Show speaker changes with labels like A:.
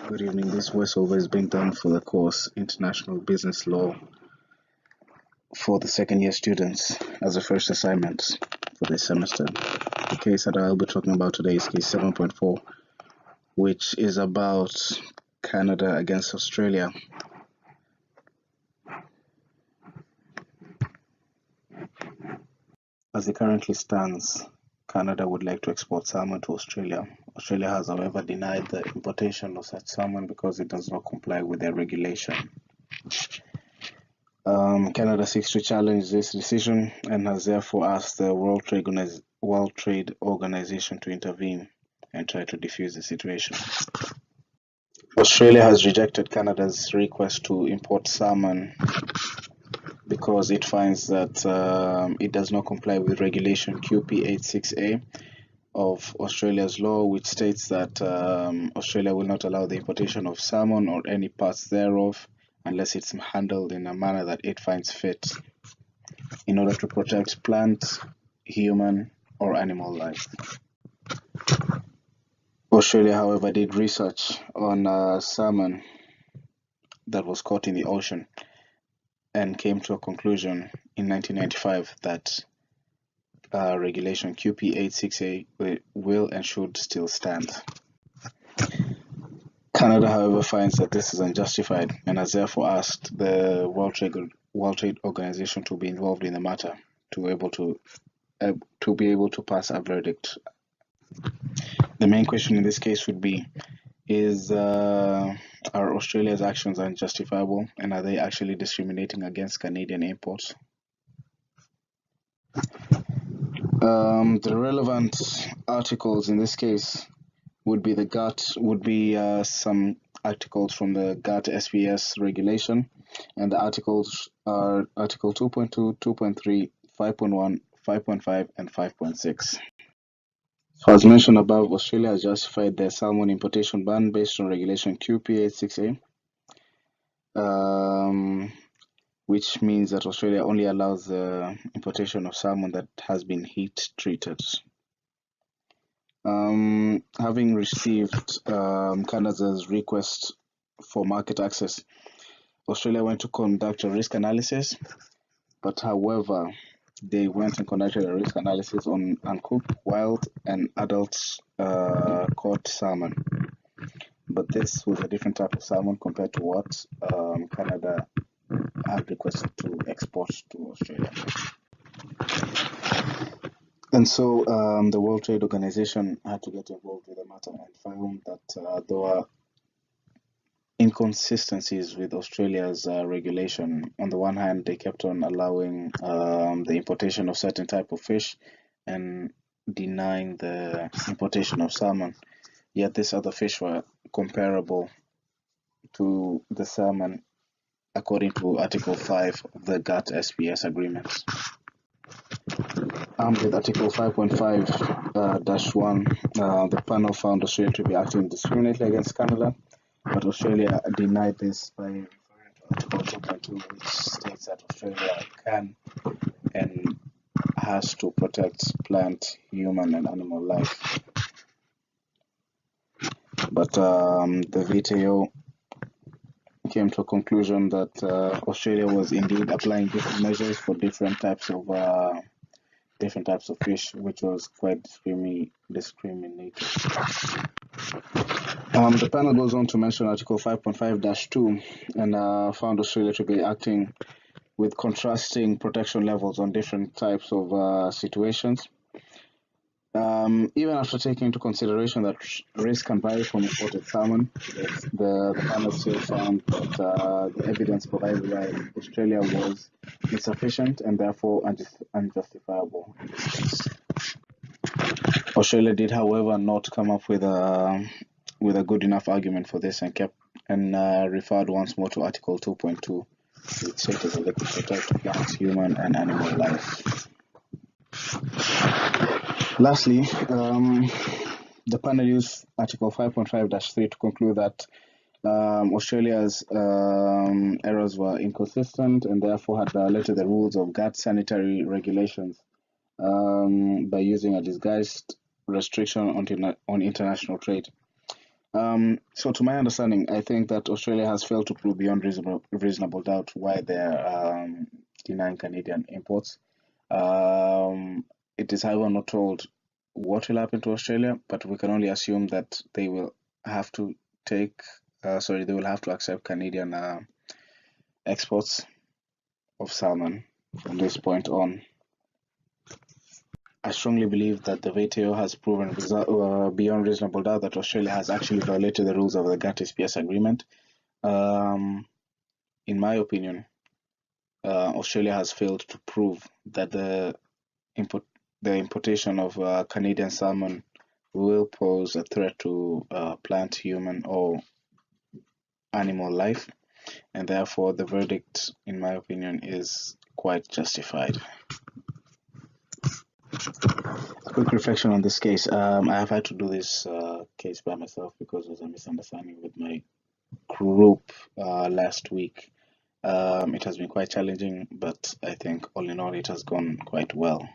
A: Good evening. This voiceover is being done for the course International Business Law for the second year students as a first assignment for this semester. The case that I'll be talking about today is case 7.4, which is about Canada against Australia. As it currently stands, Canada would like to export salmon to Australia. Australia has, however, denied the importation of such salmon because it does not comply with their regulation. Canada seeks to challenge this decision and has therefore asked the World Trade Organization to intervene and try to defuse the situation. Australia has rejected Canada's request to import salmon because it finds that it does not comply with regulation QP86A of Australia's law, which states that Australia will not allow the importation of salmon or any parts thereof unless it's handled in a manner that it finds fit in order to protect plant, human, or animal life. Australia, however, did research on salmon that was caught in the ocean and came to a conclusion in 1995 that regulation QP86A will and should still stand. Canada, however, finds that this is unjustified and has therefore asked the World Trade Organization to be involved in the matter to be able to pass a verdict. The main question in this case would be: are Australia's actions unjustifiable, and are they actually discriminating against Canadian imports? The relevant articles in this case would be some articles from the GATT SPS regulation, and the articles are Article 2.2, 2.3, 5.1, 5.5, and 5.6. So as mentioned above, Australia has justified their salmon importation ban based on regulation QP86A, which means that Australia only allows the importation of salmon that has been heat treated. Having received Canada's request for market access, Australia went to conduct a risk analysis, but however, they went and conducted a risk analysis on uncooked, wild, and adult caught salmon. But this was a different type of salmon compared to what Canada had requested to export to Australia. And so the World Trade Organization had to get involved with the matter and found that there were inconsistencies with Australia's regulation. On the one hand, they kept on allowing the importation of certain type of fish and denying the importation of salmon. Yet these other fish were comparable to the salmon according to Article 5 of the GATT SPS agreements. With Article 5.5-1, the panel found Australia to be acting discriminately against Canada, but Australia denied this by referring to Article 2.2, which states that Australia can and has to protect plant, human, and animal life. But the VTO came to a conclusion that Australia was indeed applying different measures for different types of fish, which was quite discriminating. The panel goes on to mention Article 5.5-2 and found Australia to be acting with contrasting protection levels on different types of situations. Even after taking into consideration that risk can vary from imported salmon, the panel still found that the evidence provided by Australia was insufficient and therefore unjustifiable. Australia did, however, not come up with a good enough argument for this and referred once more to Article 2.2, which stated that they could protect plants, human, and animal life. Lastly, the panel used Article 5.5-3 to conclude that Australia's errors were inconsistent and therefore had violated the rules of GATT sanitary regulations by using a disguised restriction on international trade. So to my understanding, I think that Australia has failed to prove beyond reasonable doubt why they're denying Canadian imports. Um, it is, however, not told what will happen to Australia, but we can only assume that they will have to they will have to accept Canadian exports of salmon from this point on. I strongly believe that the WTO has proven beyond reasonable doubt that Australia has actually violated the rules of the GATT SPS agreement. Um, in my opinion, Australia has failed to prove that import the importation of Canadian salmon will pose a threat to plant, human, or animal life, and therefore the verdict, in my opinion, is quite justified. A quick reflection on this case. I have had to do this case by myself because there was a misunderstanding with my group last week. It has been quite challenging, but I think all in all, it has gone quite well.